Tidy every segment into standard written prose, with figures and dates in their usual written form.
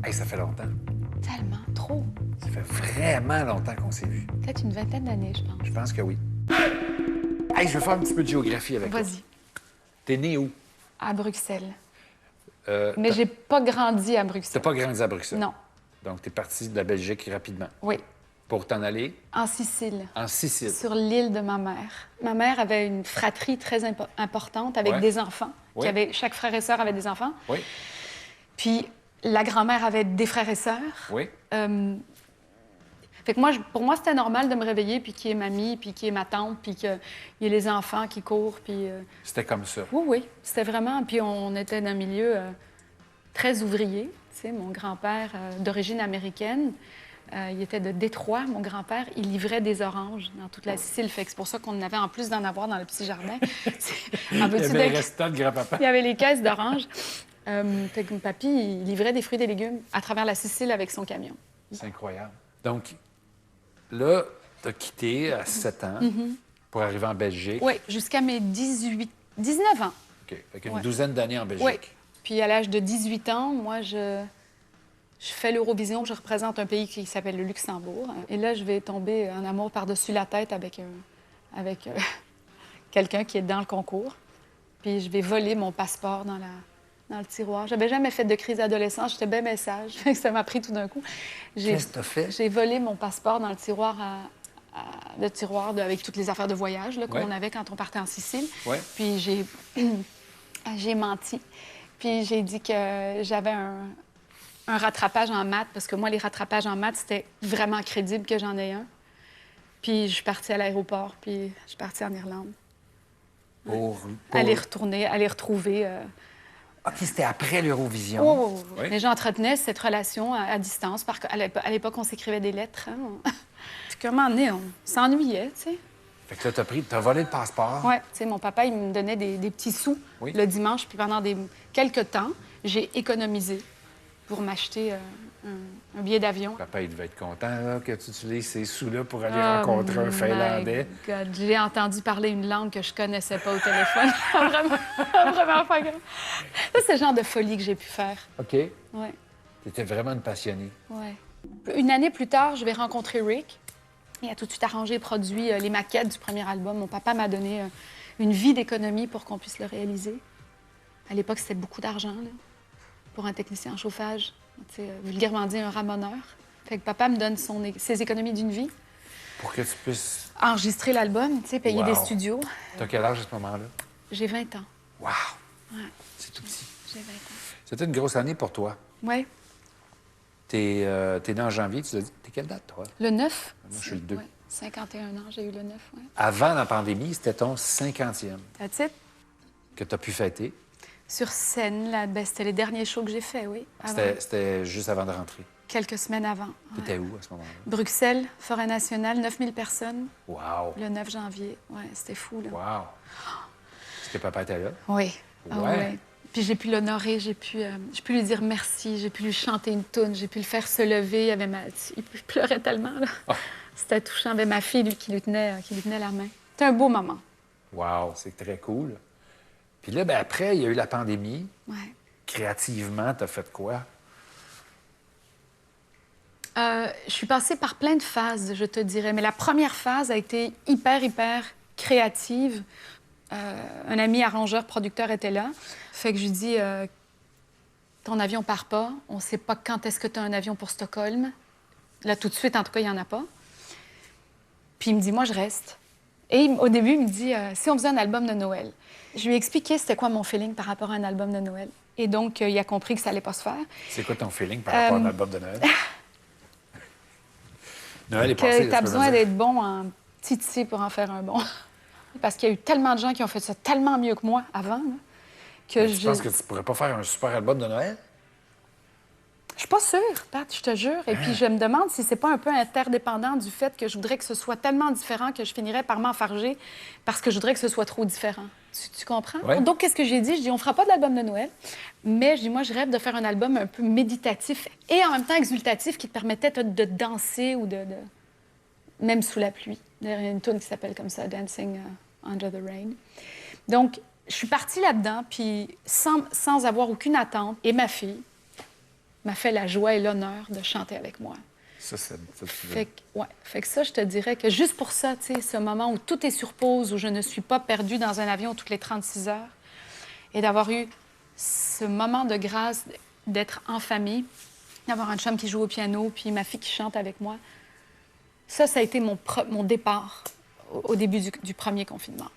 Hey, ça fait longtemps. Tellement, trop. Ça fait vraiment longtemps qu'on s'est vus. Peut-être une vingtaine d'années, je pense. Je pense que oui. Hey, je veux faire un petit peu de géographie avec toi. Vas-y. T'es né où? À Bruxelles. Euh, Mais j'ai pas grandi à T'as Bruxelles. pas grandi à Bruxelles? Non. Donc, t'es parti de la Belgique rapidement Oui. pour t'en aller En Sicile. en Sicile. Sur l'île de ma mère. Ma mère avait une fratrie très importante avec Ouais. des enfants. Ouais. Chaque frère et sœur avait des enfants. Oui, Puis la grand-mère avait des frères et sœurs. oui. Fait que moi, pour moi, c'était normal de me réveiller, puis qu'il y ait mamie, puis qu'il y ait ma tante, puis qu'il y ait les enfants qui courent, puis... C'était comme ça. Oui, oui, c'était vraiment... Puis on était dans un milieu très ouvrier. Tu sais, mon grand-père, d'origine américaine, il était de Détroit, mon grand-père. Il livrait des oranges dans toute la Sicile. Fait que c'est pour ça qu'on avait, en plus d'en avoir dans le petit jardin... Il y avait les restants de grand-papa. Il y avait les caisses d'oranges. Fait que papy, il livrait des fruits et des légumes à travers la Sicile avec son camion. C'est incroyable. Donc, là, t'as quitté à 7 ans pour arriver en Belgique. Oui, jusqu'à mes 19 ans. OK. Fait qu'une Ouais. douzaine d'années en Belgique. Oui. Puis à l'âge de 18 ans, moi, je fais l'Eurovision. Je représente un pays qui s'appelle le Luxembourg. Et là, je vais tomber en amour par-dessus la tête avec quelqu'un qui est dans le concours. Puis je vais voler mon passeport dans le tiroir. J'avais jamais fait de crise d'adolescence. J'étais bien message. Ça m'a pris tout d'un coup. Qu'est-ce que t'as fait? J'ai volé mon passeport dans le tiroir avec toutes les affaires de voyage là, qu'on Ouais. avait quand on partait en Sicile. Ouais. Puis j'ai menti. Puis j'ai dit que j'avais un rattrapage en maths, parce que moi, les rattrapages en maths, c'était vraiment crédible que j'en ai un. Puis je suis partie à l'aéroport, puis je suis partie en Irlande. Pour... Aller retrouver... OK, c'était après l'Eurovision. Oh, Oui. mais j'entretenais cette relation à distance. À l'époque, on s'écrivait des lettres. Hein? Puis comment on s'ennuyait, tu sais. Fait que là, t'as volé le passeport. Oui, tu sais, mon papa, il me donnait des petits sous Oui. le dimanche. Puis pendant quelques temps, j'ai économisé pour m'acheter un billet d'avion. Papa, il devait être content là, que tu utilises ces sous-là pour aller Oh rencontrer un my Finlandais. God. J'ai entendu parler une langue que je connaissais pas au téléphone. Vraiment pas grave. Ça, c'est le genre de folie que j'ai pu faire. OK. Ouais. T'étais vraiment une passionnée. Ouais. Une année plus tard, je vais rencontrer Rick. Il a tout de suite arrangé et produit les maquettes du premier album. Mon papa m'a donné une vie d'économie pour qu'on puisse le réaliser. À l'époque, c'était beaucoup d'argent là, pour un technicien en chauffage. Tu sais, vulgairement dit, un ramoneur. Fait que papa me donne ses économies d'une vie. Pour que tu puisses... Enregistrer l'album, tu sais, payer Wow. des studios. T'as quel âge à ce moment-là? J'ai 20 ans. Wow! Ouais, C'est tout petit. j'ai 20 ans. C'était une grosse année pour toi. Oui. T'es né en janvier, tu l'as dit. T'es quelle date, toi? Le 9. Moi, je suis le 2. Ouais, 51 ans, j'ai eu le 9, oui. Avant la pandémie, c'était ton 50e That's it. que tu as pu fêter. Sur scène, là, c'était les derniers shows que j'ai faits, oui. Avant. C'était juste avant de rentrer. Quelques semaines avant. Ouais. T'étais où à ce moment-là? Bruxelles, Forêt nationale, 9000 personnes, Wow! le 9 janvier. Oui, c'était fou, là. Wow! Est-ce que papa était là? Oui. Ah Ouais. ouais. Puis j'ai pu l'honorer, j'ai pu lui dire merci, j'ai pu lui chanter une toune, j'ai pu le faire se lever. Il pleurait tellement, là. Oh. C'était touchant. Il y avait ma fille, lui, qui lui tenait la main. C'était un beau moment. Wow! C'est très cool. Puis là, ben, après, il y a eu la pandémie. Ouais. Créativement, t'as fait quoi? Je suis passée par plein de phases, je te dirais. Mais la première phase a été hyper créative. Un ami arrangeur, producteur était là. Fait que je lui dis, ton avion part pas. On ne sait pas quand est-ce que tu as un avion pour Stockholm. Là, tout de suite, en tout cas, il n'y en a pas. Puis il me dit, moi, je reste. Et au début, il me dit, si on faisait un album de Noël. Je lui ai expliqué c'était quoi mon feeling par rapport à un album de Noël. Et donc, il a compris que ça allait pas se faire. C'est quoi ton feeling par rapport à l'album de Noël? Noël est Que passé, tu as je peux besoin le dire. d'être bon en titi pour en faire un bon. Parce qu'il y a eu tellement de gens qui ont fait ça tellement mieux que moi avant, là, que Mais tu penses que tu pourrais pas faire un super album de Noël? Je suis pas sûre, Pat, je te jure. Et puis, je me demande si c'est pas un peu interdépendant du fait que je voudrais que ce soit tellement différent que je finirais par m'enfarger parce que je voudrais que ce soit trop différent. Tu comprends? Ouais. Donc, qu'est-ce que j'ai dit? Je dis, on fera pas de l'album de Noël, mais je dis, moi, je rêve de faire un album un peu méditatif et en même temps exultatif qui te permettait de danser ou même sous la pluie. Il y a une tune qui s'appelle comme ça, Dancing Under the Rain. Donc, je suis partie là-dedans, puis sans avoir aucune attente. Et ma fille m'a fait la joie et l'honneur de chanter avec moi. Ça, tu veux. Fait que ça, je te dirais que juste pour ça, tu sais, ce moment où tout est sur pause, où je ne suis pas perdue dans un avion toutes les 36 heures, et d'avoir eu ce moment de grâce d'être en famille, d'avoir un chum qui joue au piano, puis ma fille qui chante avec moi, ça a été mon départ au début du premier confinement.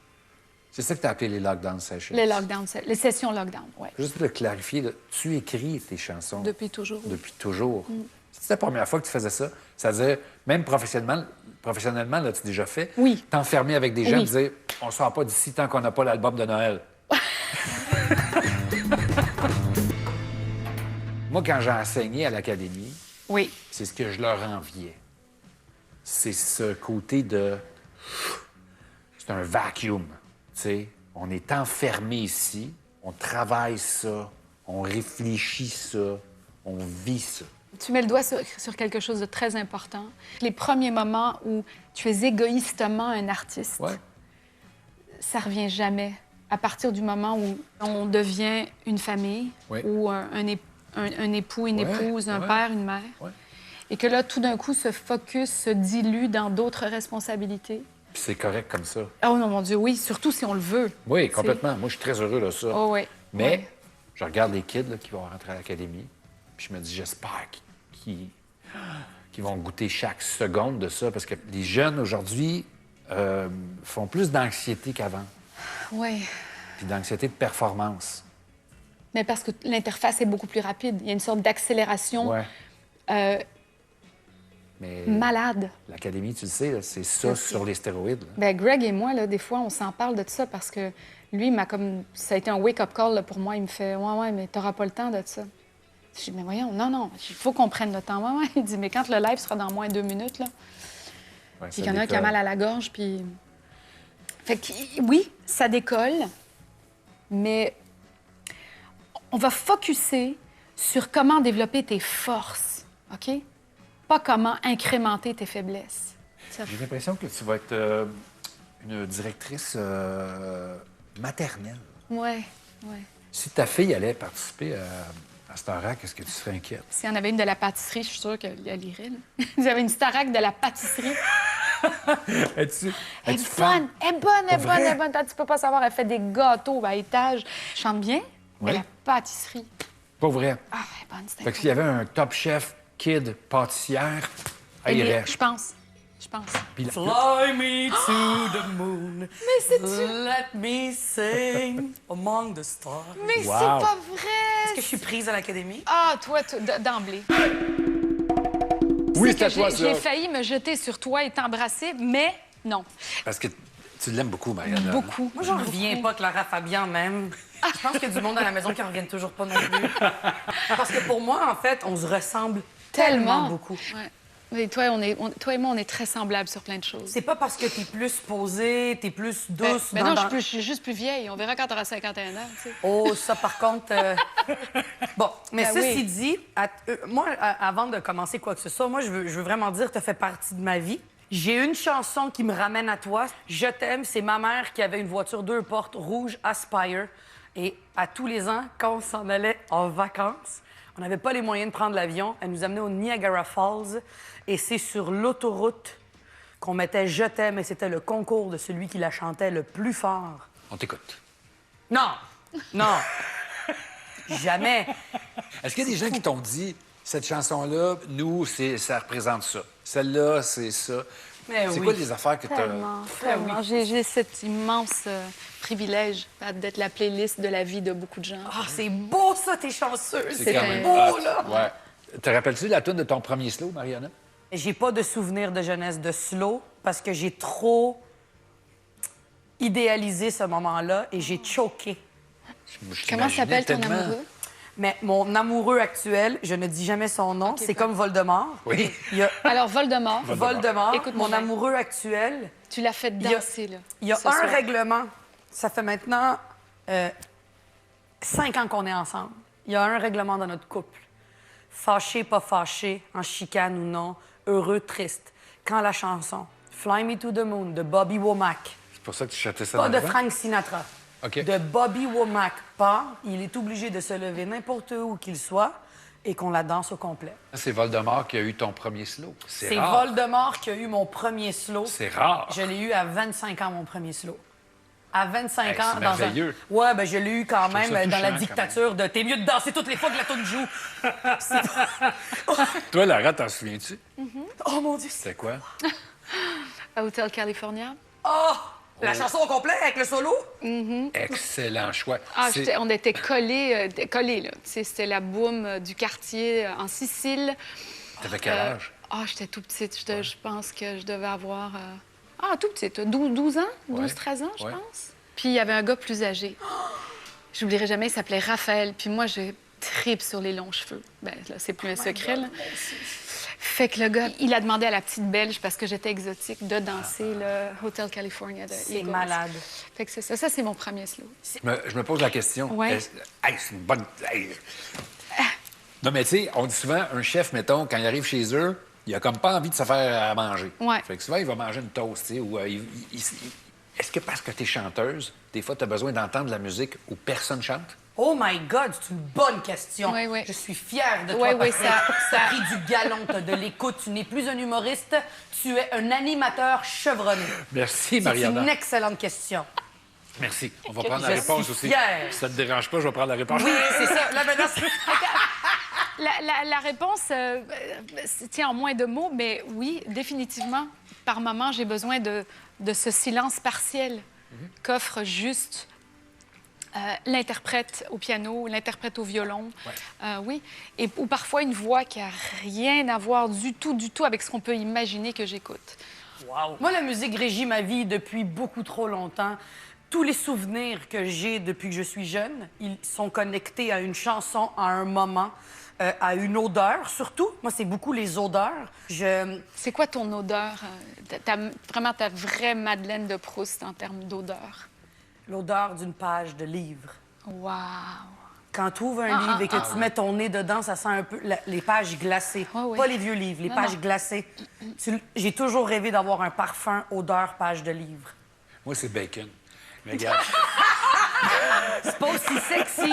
C'est ça que tu as appelé les lockdown sessions. Les sessions lockdown, oui. Juste de clarifier, là, tu écris tes chansons. Depuis toujours. Depuis toujours. C'était la première fois que tu faisais ça. Ça veut dire, même professionnellement, l'as-tu déjà fait? Oui. T'enfermer avec des gens Oui. et dire, on ne sort pas d'ici tant qu'on n'a pas l'album de Noël. Moi, quand j'ai enseigné à l'académie, Oui. c'est ce que je leur enviais. C'est ce côté de... C'est un vacuum, tu sais. On est enfermé ici, on travaille ça, on réfléchit ça, on vit ça. Tu mets le doigt sur quelque chose de très important. Les premiers moments où tu es égoïstement un artiste, Ouais. ça revient jamais. À partir du moment où on devient une famille, Oui. ou un époux, une Ouais, épouse, un ouais. père, une mère, Ouais. et que là, tout d'un coup, ce focus se dilue dans d'autres responsabilités. Puis c'est correct comme ça. Oh non, mon Dieu, oui, surtout si on le veut. Oui, complètement. Moi, je suis très heureux de ça. Oh oui. Mais Oui. je regarde les kids là, qui vont rentrer à l'académie, puis je me dis, j'espère qu'ils vont goûter chaque seconde de ça, parce que les jeunes, aujourd'hui, font plus d'anxiété qu'avant, Oui. puis d'anxiété de performance. Mais parce que l'interface est beaucoup plus rapide. Il y a une sorte d'accélération Ouais. euh, Mais malade. l'académie, tu le sais, là, c'est ça sur les stéroïdes. Là. Ben, Greg et moi, là, des fois, on s'en parle de ça parce que lui, ça a été un wake-up call là, pour moi. Il me fait « Ouais, mais t'auras pas le temps de ça. » Je dis « Mais voyons, non, il faut qu'on prenne le temps. » Ouais. Il dit « Mais quand le live sera dans moins de 2 minutes, là. » Ouais, Puis ça il y en a un qui a décolle. mal à la gorge, puis... Fait que, oui, ça décolle, mais on va focusser sur comment développer tes forces, OK? Pas comment incrémenter tes faiblesses. Ça- J'ai l'impression que tu vas être une directrice maternelle. Ouais. Si ta fille allait participer à Starac, est-ce que tu serais inquiète? S'il y en avait une de la pâtisserie, je suis sûre qu'elle irait. Là. Il y avait une Starac de la pâtisserie. Es-tu Elle est fan? bonne, elle est bonne, elle est Pour bonne, vrai? elle est bonne. Tu peux pas savoir, elle fait des gâteaux à étage. Elle chante bien, mais Ouais. la pâtisserie... Pas vrai. Ah, elle est bonne, c'est Fait que s'il y avait un top chef kid pâtissière, elle irait. Je pense. Puis la- Fly me to the moon. Mais c'est-tu... Let me sing among the stars. Mais Wow. c'est pas Est-ce vrai! que je suis prise à l'académie? Ah, toi, d'emblée. Oui, C'est c'est à que toi, j'ai ça. failli me jeter sur toi et t'embrasser, mais non. Parce que tu l'aimes beaucoup, Mariana. Beaucoup. Moi, j'en reviens pas, Clara Fabian, même. Je pense qu'il y a du monde à la maison qui en reviennent toujours pas non plus. Parce que pour moi, en fait, on se ressemble tellement beaucoup. Ouais. Mais toi et moi, on est très semblables sur plein de choses. C'est pas parce que t'es plus posée, t'es plus douce. Ben dans- non, dans- je suis juste plus vieille. On verra quand t'auras 51 ans, tu sais. Oh, ça, par contre... Bon, mais Ben ceci oui. dit, moi, avant de commencer quoi que ce soit, moi, je veux vraiment dire que tu fais partie de ma vie. J'ai une chanson qui me ramène à toi. Je t'aime, c'est ma mère qui avait une voiture 2 portes rouge Aspire. Et à tous les ans, quand on s'en allait en vacances, on n'avait pas les moyens de prendre l'avion. Elle nous amenait au Niagara Falls. Et c'est sur l'autoroute qu'on mettait « Je t'aime » et c'était le concours de celui qui la chantait le plus fort. On t'écoute. Non! Non! Jamais! Est-ce qu'il y a des gens qui t'ont dit, cette chanson-là, nous, ça représente ça. Celle-là, c'est ça. Mais C'est oui. quoi les affaires que tu as... Tellement. J'ai cet immense privilège d'être la playlist de la vie de beaucoup de gens. Ah, c'est beau, ça, t'es chanceuse. C'est quand même beau, hot. là. Ouais. Te rappelles-tu la tune de ton premier slow, Mariana? J'ai pas de souvenir de jeunesse de slow parce que j'ai trop idéalisé ce moment-là et j'ai choqué. Comment s'appelle ton tellement. amoureux? Mais mon amoureux actuel, je ne dis jamais son nom, c'est comme Voldemort. Oui. Il y a Alors, Voldemort, Voldemort, Écoute-moi mon bien. amoureux actuel. tu l'as fait y a- danser, là. Il y a ce un soir. règlement. Ça fait maintenant 5 ans qu'on est ensemble. Il y a un règlement dans notre couple. Fâché, pas fâché, en chicane ou non, heureux, triste. Quand la chanson Fly Me to the Moon de Bobby Womack, C'est pour ça que tu chantais ça pas dans de le vent? Frank Sinatra, OK. de Bobby Womack part, il est obligé de se lever n'importe où qu'il soit et qu'on la danse au complet. C'est Voldemort qui a eu ton premier slow. C'est rare. Voldemort qui a eu mon premier slow. C'est rare. Je l'ai eu à 25 ans, mon premier slow. À 25 Hey, ans, c'est merveilleux. Ouais, ben je l'ai eu quand Je trouve même ça dans la touchant, dictature de t'es mieux de danser toutes les fois que la toune joue. Toi, Lara, t'en souviens-tu? Oh mon Dieu. C'était quoi? À Hotel California. Oh! La chanson au complet avec le solo? Excellent choix. Ah, C'est- on était collés, là. Tu sais, c'était la boum du quartier en Sicile. T'avais quel âge? Ah, j'étais tout petite. Je pense que je devais avoir... Ah, tout petite. 12 ans? 12-13 ans, je Ouais. pense. Puis il y avait un gars plus âgé. J'oublierai jamais, il s'appelait Raphaël. Puis moi, je tripe sur les longs cheveux. Ben là, c'est plus un secret, là. Fait que le gars, il a demandé à la petite Belge, parce que j'étais exotique, de danser le Hotel California de C'est Eagles. malade. Fait que c'est ça. Ça, c'est mon premier slow. Je me pose la question. Ouais. Hey, c'est une bonne... Hey. Non, mais tu sais, on dit souvent, un chef, mettons, quand il arrive chez eux, il a comme pas envie de se faire à manger. Ouais. Fait que souvent, il va manger une toast, tu sais, ou est-ce que parce que tu es chanteuse, des fois, tu as besoin d'entendre de la musique où personne chante? Oh my God, c'est une bonne question. Oui, oui. Je suis fière de toi. Oui, oui, Patrick. Ça a pris du galon, t'as de l'écoute. Tu n'es plus un humoriste, tu es un animateur chevronné. Merci, C'est Mariana. une excellente question. Merci. On va prendre la Je réponse suis aussi. fière. Si ça te dérange pas, je vais prendre la réponse. Oui, c'est ça. Là, maintenant, La réponse tient en moins de mots, mais oui, définitivement, par moment, j'ai besoin de ce silence partiel qu'offre juste l'interprète au piano, l'interprète au violon. Oui. Ou parfois une voix qui n'a rien à voir du tout avec ce qu'on peut imaginer que j'écoute. Wow. Moi, la musique régit ma vie depuis beaucoup trop longtemps. Tous les souvenirs que j'ai depuis que je suis jeune, ils sont connectés à une chanson, à un moment, à une odeur, surtout. Moi, c'est beaucoup les odeurs. C'est quoi ton odeur? Vraiment ta vraie Madeleine de Proust en termes d'odeur? L'odeur d'une page de livre. Wow! Quand tu ouvres un livre et que tu mets ton nez dedans, ça sent un peu les pages glacées. Ah oui. Pas les vieux livres, les Non, pages non. glacées. J'ai toujours rêvé d'avoir un parfum odeur page de livre. Moi, c'est bacon. Mais regarde, C'est pas aussi sexy.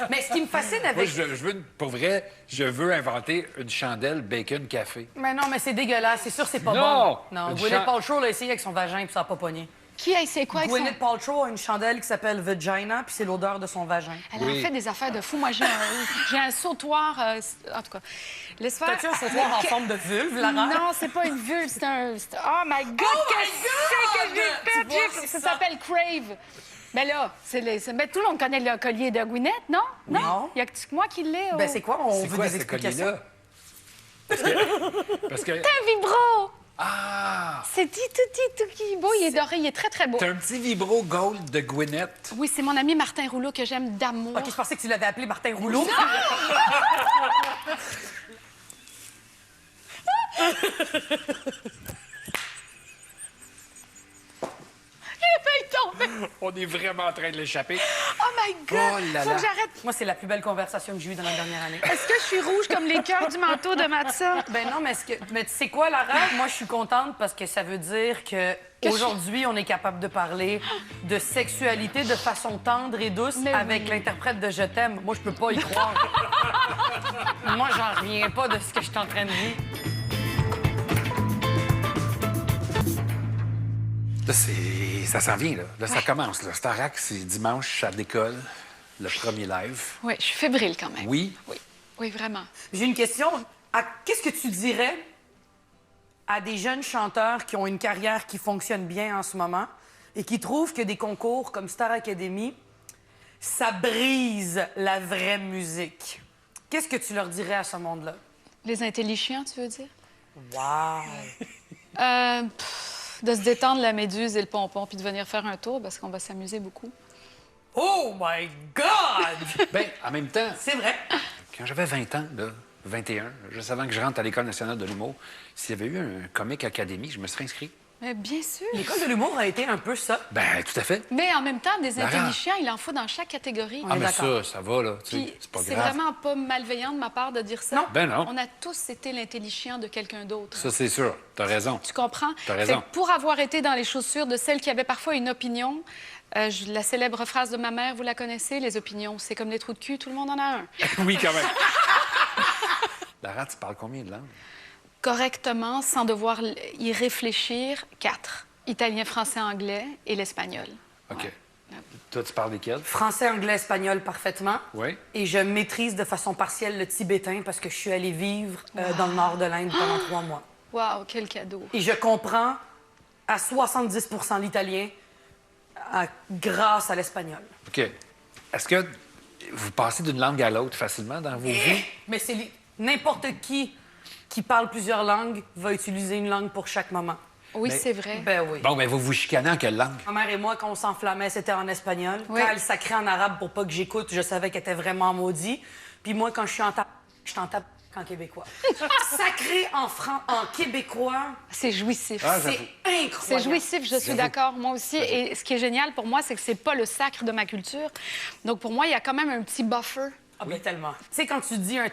Mais ce qui me fascine moi, avec... je veux, pour vrai, je veux inventer une chandelle bacon café. Mais non, mais c'est dégueulasse. C'est sûr, c'est pas Non! bon. Non, Une Gwyneth chan- Paltrow l'a essayé avec son vagin puis ça a pas pogné. Qui a essayé quoi avec son... Gwyneth Paltrow a une chandelle qui s'appelle Vagina puis c'est l'odeur de son vagin. Elle Oui. a fait des affaires de fou. Moi, j'ai un sautoir... en tout cas, laisse faire... T'as-tu un sautoir en forme de vulve, Lara? Non, c'est pas une vulve, c'est un... Oh my God! Qu'est-ce que j'ai fait? Tu vois, c'est Ça ça. s'appelle Crave. Mais là, mais tout le monde connaît le collier de Gwyneth, non? Non. Il y a que moi qui l'ai. Ben c'est quoi? On C'est veut quoi des ce explications. collier-là? Parce que... Un vibro! Ah! C'est tout beau. Il est doré, il est très, très beau. T'as un petit vibro gold de Gwyneth. Oui, c'est mon ami Martin Rouleau que j'aime d'amour. OK, je pensais que tu l'avais appelé Martin Rouleau. Il est tombé. On est vraiment en train de l'échapper. Oh my God! Oh là Faut là. que j'arrête. Moi, c'est la plus belle conversation que j'ai eue dans la dernière année. Est-ce que je suis rouge comme les cœurs du manteau de Matza? Ben non, mais tu sais quoi, Lara? Moi, je suis contente parce que ça veut dire que aujourd'hui, on est capable de parler de sexualité de façon tendre et douce Mais avec oui. l'interprète de Je t'aime. Moi, je peux pas y croire. Moi, j'en reviens pas de ce que je suis en train de vivre. Là, ça s'en vient, là. Là, ça commence, là. Starac, c'est dimanche, ça décolle. Le premier live. Oui, je suis fébrile quand même. Oui. Oui, vraiment. J'ai une question. Qu'est-ce que tu dirais à des jeunes chanteurs qui ont une carrière qui fonctionne bien en ce moment et qui trouvent que des concours comme Star Academy, ça brise la vraie musique? Qu'est-ce que tu leur dirais à ce monde-là? Les intelligents, tu veux dire? Wow! De se détendre la méduse et le pompon puis de venir faire un tour parce qu'on va s'amuser beaucoup. Oh my God! Bien, en même temps, C'est vrai. quand j'avais 20 ans, là, 21, juste avant que je rentre à l'École nationale de l'humour, s'il y avait eu un comic académie, je me serais inscrit. Mais bien sûr. L'école de l'humour a été un peu ça. Ben, tout à fait. Mais en même temps, des Lara. intelligents, il en faut dans chaque catégorie. Ah, est mais d'accord. ça va, là. Tu sais, Puis c'est pas c'est grave. vraiment pas malveillant de ma part de dire ça. Non. Ben non. On a tous été l'intelligent de quelqu'un d'autre. Ça, c'est sûr. T'as raison. Tu comprends? T'as Fait raison. que pour avoir été dans les chaussures de celle qui avait parfois une opinion, la célèbre phrase de ma mère, vous la connaissez, les opinions, c'est comme les trous de cul, tout le monde en a un. Oui, quand même. Lara, tu parles combien de langues? Correctement, sans devoir y réfléchir, 4. Italien, français, anglais et l'espagnol. OK. Ouais. Toi, tu parles desquels? Français, anglais, espagnol parfaitement. Oui. Et je maîtrise de façon partielle le tibétain parce que je suis allée vivre dans le nord de l'Inde pendant 3 mois. Wow, quel cadeau. Et je comprends à 70 l'italien grâce à l'espagnol. OK. Est-ce que vous passez d'une langue à l'autre facilement dans vos vies? Mais c'est n'importe qui parle plusieurs langues va utiliser une langue pour chaque moment. Oui, Mais- c'est vrai. Ben oui. Bon, ben vous vous chicanez en quelle langue? Ma mère et moi, quand on s'enflammait, c'était en espagnol. Oui. Quand elle sacrait en arabe pour pas que j'écoute, je savais qu'elle était vraiment maudite. Puis moi, quand je suis je suis en en québécois. Sacré en québécois, C'est jouissif. Ah, c'est j'avoue. incroyable. C'est jouissif, je suis J'avoue. d'accord, moi aussi. Et ce qui est génial pour moi, c'est que c'est pas le sacre de ma culture. Donc pour moi, il y a quand même un petit buffer. Ah ben tellement. Tu sais, quand tu dis un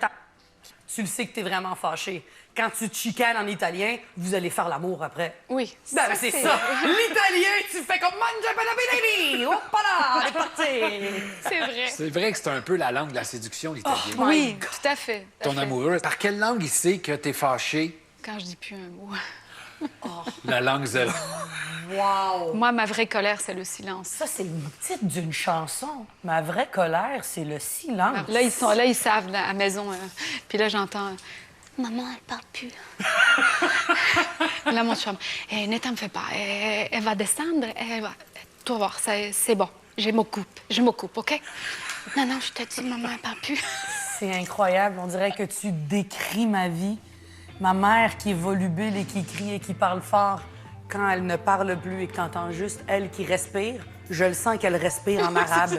tu le sais que t'es vraiment fâché. Quand tu te chicanes en italien, vous allez faire l'amour après. Oui. Ben, c'est ça. L'italien, tu fais comme mangia baby, hop là, c'est parti. C'est vrai. C'est vrai que c'est un peu la langue de la séduction, l'italien. Oui, tout à fait. tout à Ton fait. amoureux, par quelle langue il sait que t'es fâché? Quand je dis plus un mot. La langue zéro. Wow. Moi, ma vraie colère, c'est le silence. Ça, c'est le titre d'une chanson. Ma vraie colère, c'est le silence. Là, ils savent là, à la maison. Puis là, j'entends maman, elle parle plus. Là, mon chum, ne t'en fais pas. Elle va descendre. Elle va... Tu vas voir, c'est bon. Je m'occupe, OK? Non, non, je te dis, maman, elle parle plus. C'est incroyable. On dirait que tu décris ma vie. Ma mère qui est volubile et qui crie et qui parle fort. Quand elle ne parle plus et que t'entends juste elle qui respire, je le sens qu'elle respire en arabe.